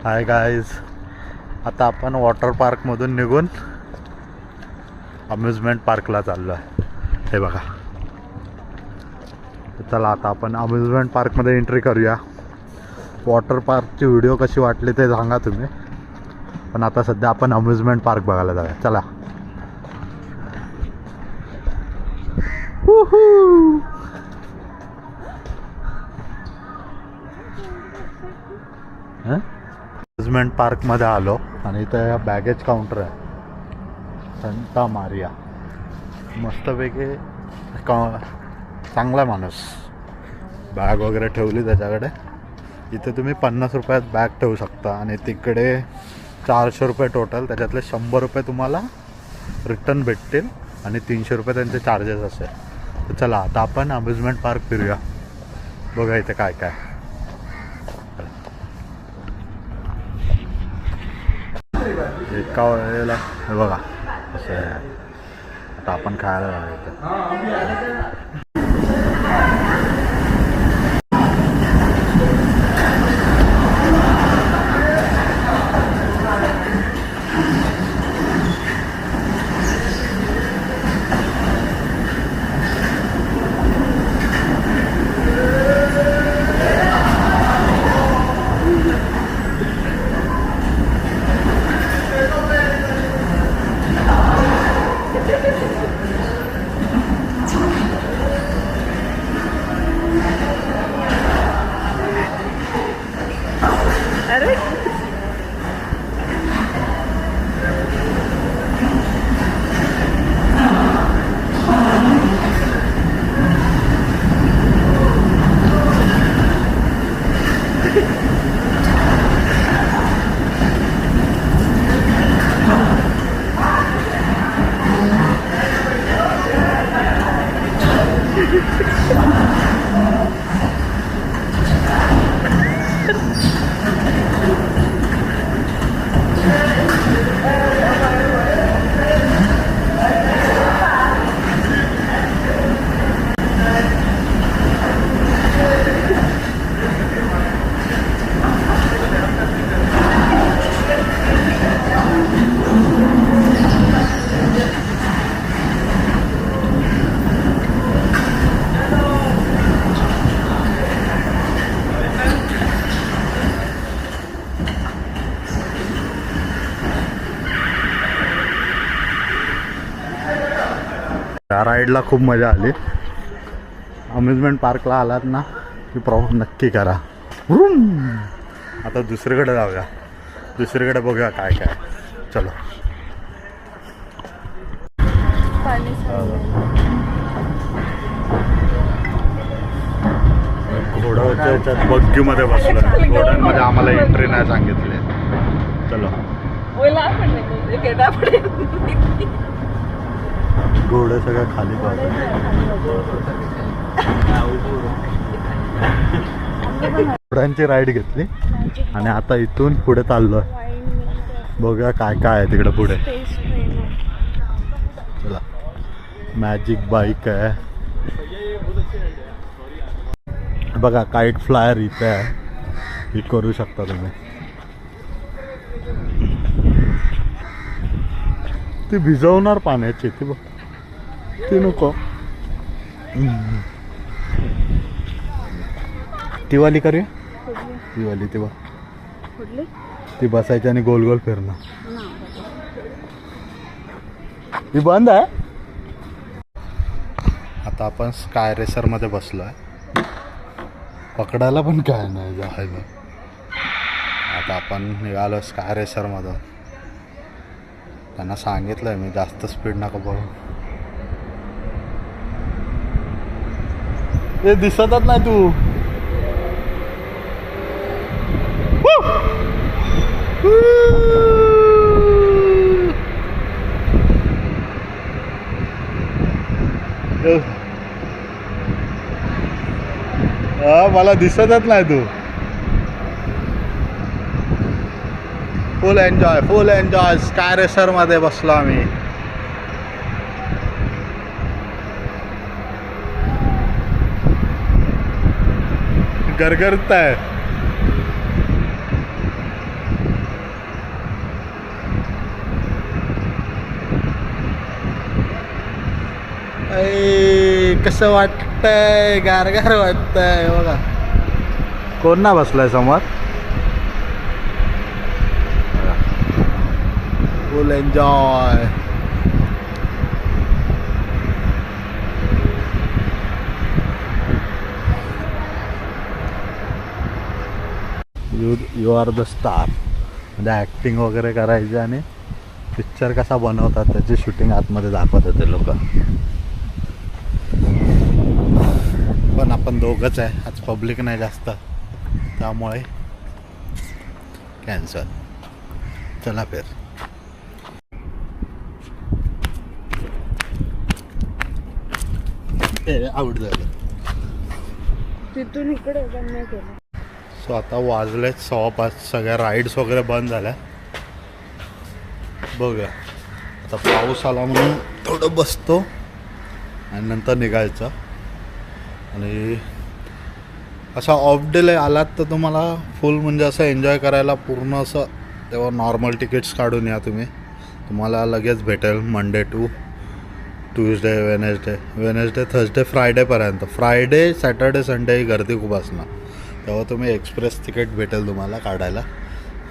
Hi guys, आता आपण water पार्कमधून निघून अम्युजमेंट पार्कला चाललो आहे. हे बघा, चला आता आपण अम्युजमेंट पार्कमध्ये एंट्री करूया. वॉटर पार्कची व्हिडिओ कशी वाटली ते सांगा तुम्ही. पण आता सध्या आपण अम्युजमेंट पार्क बघायला जाऊया. चला. अम्युजमेंट पार्कमध्ये आलो आणि इथं बॅगेज काउंटर आहे. संता मारिया मस्तपैकी चांगला माणूस. बॅग वगैरे ठेवली त्याच्याकडे. इथे तुम्ही 50 रुपयात बॅग ठेवू शकता आणि तिकडे 400 रुपये टोटल. त्याच्यातले 100 रुपये तुम्हाला रिटर्न भेटतील आणि 300 रुपये त्यांचे चार्जेस असेल. तर चला आता आपण अम्युजमेंट पार्क फिरूया, बघा इथे काय काय. एका वेळेला हे बघा असं आहे. आता आपण खायला जाऊया. अरे त्या राईडला खूप मजा आली. अम्युजमेंट पार्कला आलात ना की प्रॉब्लेम नक्की करा. आता दुसरीकडे जाऊया. दुसरीकडे बघूया काय काय. चलो. घोड्याच्या याच्यात बग्गीमध्ये बसलो. घोड्यांमध्ये आम्हाला एंट्री नाही सांगितली. चलो. घोडे सगळं खाली पाहतो. घोड्यांची राईड घेतली आणि आता इथून पुढे चाललोय. बघूया काय काय आहे तिकडे पुढे. चला. मॅजिक बाईक आहे बघा. काईट फ्लायर इथे आहे. ही करू शकता तुम्ही. ती भिजवणार पाण्याची. ती बघ, ती नको. ती वाली करूया. ती वाली ती बघ. ती बसायची आणि गोल गोल फिरणं. ती बंद आहे. आता आपण स्काय रेसर मध्ये बसलो आहे. पकडायला पण काय नाही जायला. आता आपण निघालो स्काय रेसर मधून. त्यांना सांगितलंय मी जास्त स्पीड नका बघू. हे दिसतच नाही तू. मला दिसतच नाही तू. फुल एन्जॉय स्काय रेसर मध्ये बसलो आम्ही. गरगरत आहे. कसं वाटतंय, गारगार वाटतंय बघा. कोण ना बसलाय समोर. Full enjoy. You are the star. म्हणजे ॲक्टिंग वगैरे करायची आणि पिक्चर कसा बनवतात त्याची शूटिंग आतमध्ये दाखवत होते लोक. पण आपण दोघंच आहे आज, पब्लिक नाही जास्त, त्यामुळे कॅन्सल. चला फिर. आउट झालं तिथून इकडे बंद नाही केलं. सो आता वाजले 5:15. सगळ्या राईड्स वगैरे बंद झाल्या. बघूया आता पाऊस आला म्हणून थोडं बसतो आणि नंतर निघायचं. आणि असा ऑफ डेला आलात तर तुम्हाला फुल म्हणजे असं एन्जॉय करायला पूर्ण असं, तेव्हा नॉर्मल तिकीट्स काढून या तुम्ही. तुम्हाला लगेच भेटेल Monday to Tuesday, Wednesday, Thursday, फ्रायडेपर्यंत. फ्रायडे, सॅटर्डे, संडे ही गर्दी खूप असणार. तेव्हा तुम्ही एक्सप्रेस तिकीट भेटेल तुम्हाला काढायला.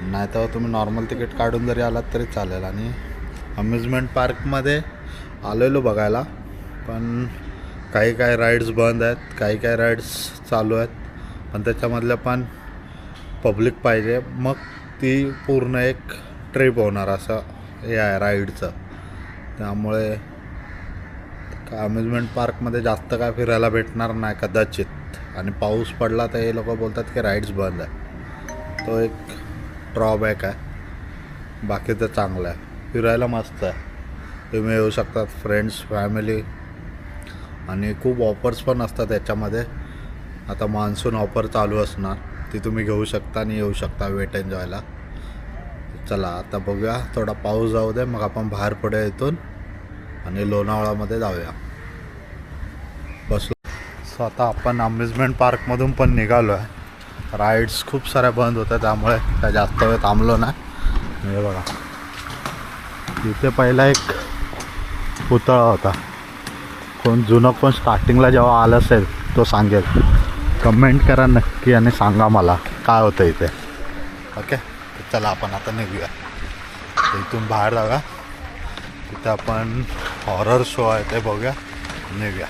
नाही तेव्हा तुम्ही नॉर्मल तिकीट काढून जरी आलात तरी चालेल. आणि अम्युजमेंट पार्कमध्ये आलेलो बघायला, पण काही राईड्स बंद आहेत, काही राईड्स चालू आहेत. पण त्याच्यामधल्या पण पब्लिक पाहिजे, मग ती पूर्ण एक ट्रिप होणार असं हे आहे राईडचं. त्यामुळे अम्युजमेंट पार्कमध्ये जास्त काय फिरायला भेटणार नाही कदाचित. आणि पाऊस पडला तर हे लोक बोलतात की राईड्स बंद आहे. तो एक ड्रॉबॅक आहे. बाकी तर चांगलं आहे, फिरायला मस्त आहे. तुम्ही येऊ शकतात, फ्रेंड्स, फॅमिली. आणि खूप ऑफर्स पण असतात याच्यामध्ये. आता मान्सून ऑफर चालू असणार, ती तुम्ही घेऊ शकता आणि येऊ शकता वेट एन्जॉयला. चला आता बघूया, थोडा पाऊस जाऊ दे, मग आपण बाहेर पडूया इथून आणि लोणावळामध्ये जाऊया. बसलो. सो आता आपण अम्युजमेंट पार्कमधून पण निघालो आहे. राईड्स खूप साऱ्या बंद होत्या, त्यामुळे काय जास्त वेळ थांबलो नाही. हे बघा, इथे पहिला एक पुतळा होता. कोण जुनं कोण स्टार्टिंगला जेव्हा आलं असेल तो सांगेल. कमेंट करा नक्की आणि सांगा मला काय होतं इथे. ओके, चला आपण आता निघूया. इथून बाहेर जाऊया. तिथे आपण हॉरर शो आहे ते बघूया, निघूया.